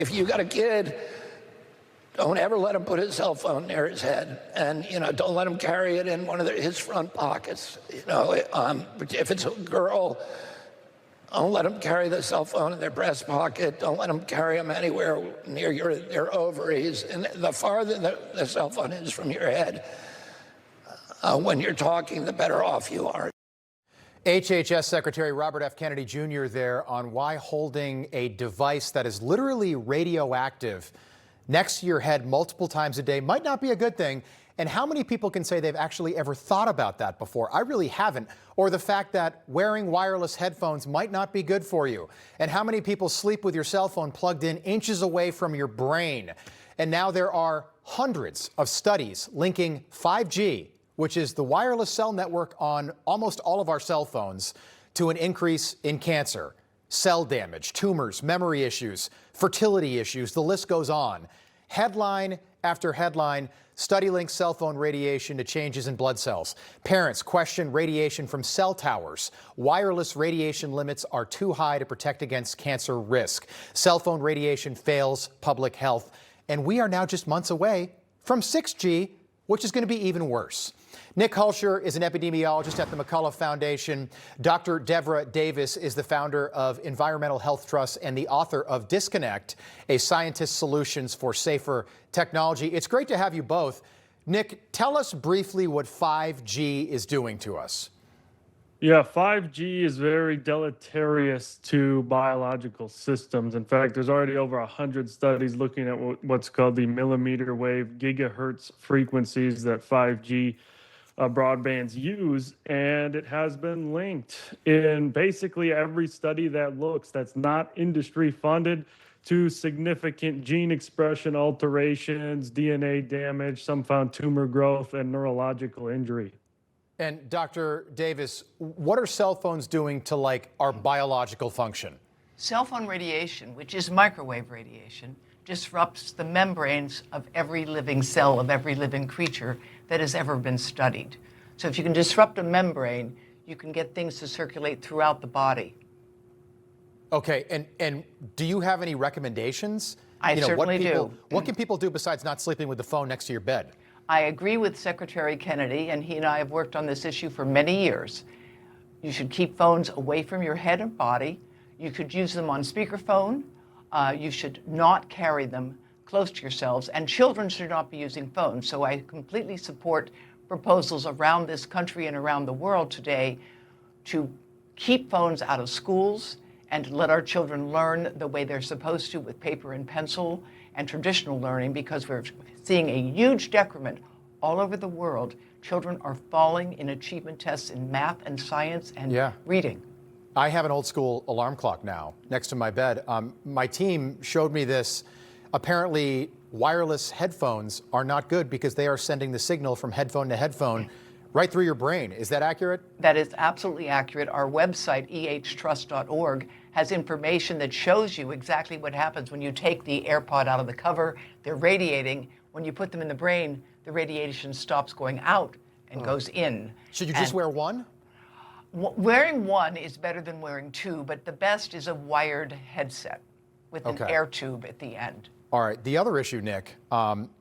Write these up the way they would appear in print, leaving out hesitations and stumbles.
If you got a kid, don't ever let him put his cell phone near his head, and don't let him carry it in one of his front pockets. If it's a girl, don't let them carry the cell phone in their breast pocket. Don't let them carry them anywhere near their ovaries. And the farther the cell phone is from your head, when you're talking, the better off you are. HHS Secretary Robert F. Kennedy Jr. there on why holding a device that is literally radioactive next to your head multiple times a day might not be a good thing, and how many people can say they've actually ever thought about that before? I really haven't. Or the fact that wearing wireless headphones might not be good for you. And how many people sleep with your cell phone plugged in inches away from your brain? And now there are hundreds of studies linking 5G, which is the wireless cell network on almost all of our cell phones, to an increase in cancer, cell damage, tumors, memory issues, fertility issues. The list goes on. Headline after headline, study links cell phone radiation to changes in blood cells. Parents question radiation from cell towers. Wireless radiation limits are too high to protect against cancer risk. Cell phone radiation fails public health. And we are now just months away from 6G, which is going to be even worse. Nick Hulscher is an epidemiologist at the McCullough Foundation. Dr. Devra Davis is the founder of Environmental Health Trust and the author of Disconnect, a scientist's solutions for safer technology. It's great to have you both. Nick, tell us briefly what 5G is doing to us. Yeah, 5G is very deleterious to biological systems. In fact, there's already over 100 studies looking at what's called the millimeter wave gigahertz frequencies that 5G broadbands use, and it has been linked in basically every study that's not industry funded to significant gene expression alterations, DNA damage, some found tumor growth, and neurological injury. And Dr. Davis, what are cell phones doing to our biological function? Cell phone radiation, which is microwave radiation, disrupts the membranes of every living cell of every living creature that has ever been studied. So if you can disrupt a membrane, you can get things to circulate throughout the body. Okay, and do you have any recommendations? I certainly do. What can people do besides not sleeping with the phone next to your bed? I agree with Secretary Kennedy, and he and I have worked on this issue for many years. You should keep phones away from your head and body. You could use them on speakerphone. You should not carry them close to yourselves, and children should not be using phones. So I completely support proposals around this country and around the world today to keep phones out of schools and to let our children learn the way they're supposed to with paper and pencil and traditional learning, because we're seeing a huge decrement all over the world. Children are falling in achievement tests in math and science and reading. I have an old school alarm clock now next to my bed. My team showed me this. Apparently, wireless headphones are not good because they are sending the signal from headphone to headphone right through your brain. Is that accurate? That is absolutely accurate. Our website, ehtrust.org, has information that shows you exactly what happens when you take the AirPod out of the cover. They're radiating. When you put them in the brain, the radiation stops going out and goes in. Should you just wear one? Wearing one is better than wearing two, but the best is a wired headset with an air tube at the end. All right. The other issue, Nick,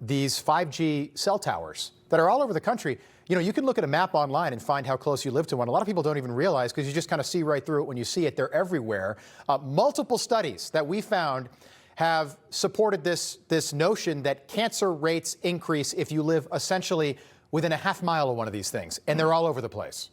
these 5G cell towers that are all over the country. You can look at a map online and find how close you live to one. A lot of people don't even realize, because you just kind of see right through it when you see it. They're everywhere. Multiple studies that we found have supported this notion that cancer rates increase if you live essentially within a half mile of one of these things, and they're all over the place.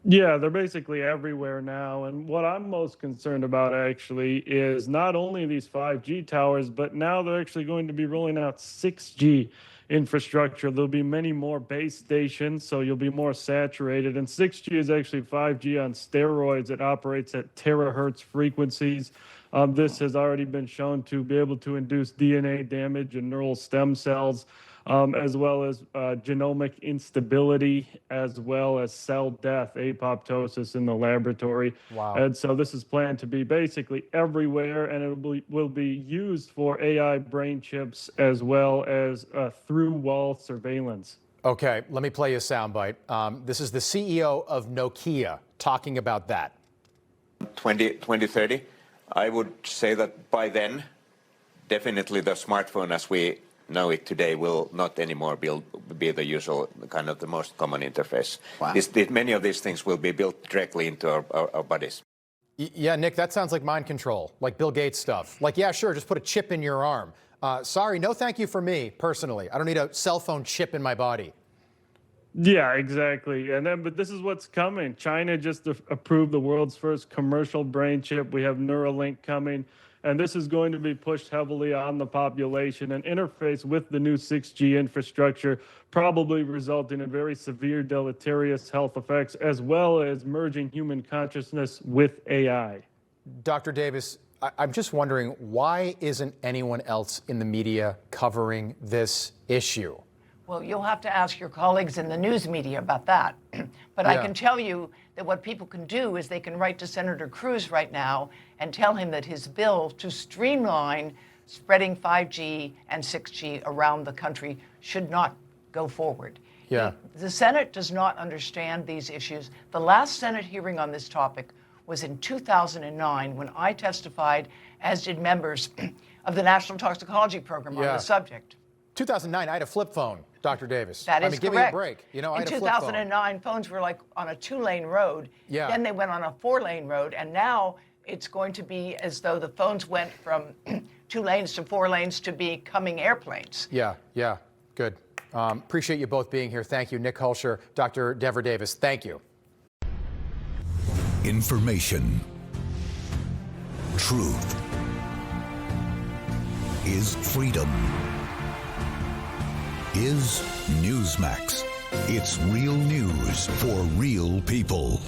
Yeah, they're basically everywhere now. And what I'm most concerned about actually is not only these 5G towers, but now they're actually going to be rolling out 6G infrastructure. There'll be many more base stations, so you'll be more saturated. And 6G is actually 5G on steroids. It operates at terahertz frequencies. This has already been shown to be able to induce DNA damage in neural stem cells, as well as genomic instability, as well as cell death, apoptosis in the laboratory. Wow. And so this is planned to be basically everywhere, and it will be used for AI brain chips as well as through-wall surveillance. Okay, let me play you a soundbite. This is the CEO of Nokia talking about that. 2030, I would say that by then, definitely the smartphone as we know it today will not anymore be the usual kind of the most common interface. Wow. Many of these things will be built directly into our bodies. Yeah, Nick, that sounds like mind control, like Bill Gates stuff. Like, yeah, sure, just put a chip in your arm. Sorry, no thank you for me, personally. I don't need a cell phone chip in my body. Yeah, exactly. But this is what's coming. China just approved the world's first commercial brain chip. We have Neuralink coming, and this is going to be pushed heavily on the population and interface with the new 6G infrastructure, probably resulting in very severe deleterious health effects, as well as merging human consciousness with AI. Dr. Davis, I'm just wondering, why isn't anyone else in the media covering this issue? Well, you'll have to ask your colleagues in the news media about that. But I can tell you that what people can do is they can write to Senator Cruz right now and tell him that his bill to streamline spreading 5G and 6G around the country should not go forward. Yeah. The Senate does not understand these issues. The last Senate hearing on this topic was in 2009 when I testified, as did members of the National Toxicology Program on the subject. 2009, I had a flip phone, Dr. Davis. That is correct. Give me a break. You know, I had a flip phone. In 2009, phones were like on a 2-lane road. Yeah. Then they went on a 4-lane road, and now it's going to be as though the phones went from 2 lanes to 4 lanes to becoming airplanes. Yeah, good. Appreciate you both being here. Thank you, Nick Hulscher, Dr. Devra Davis. Thank you. Information. Truth is freedom. Is Newsmax. It's real news for real people.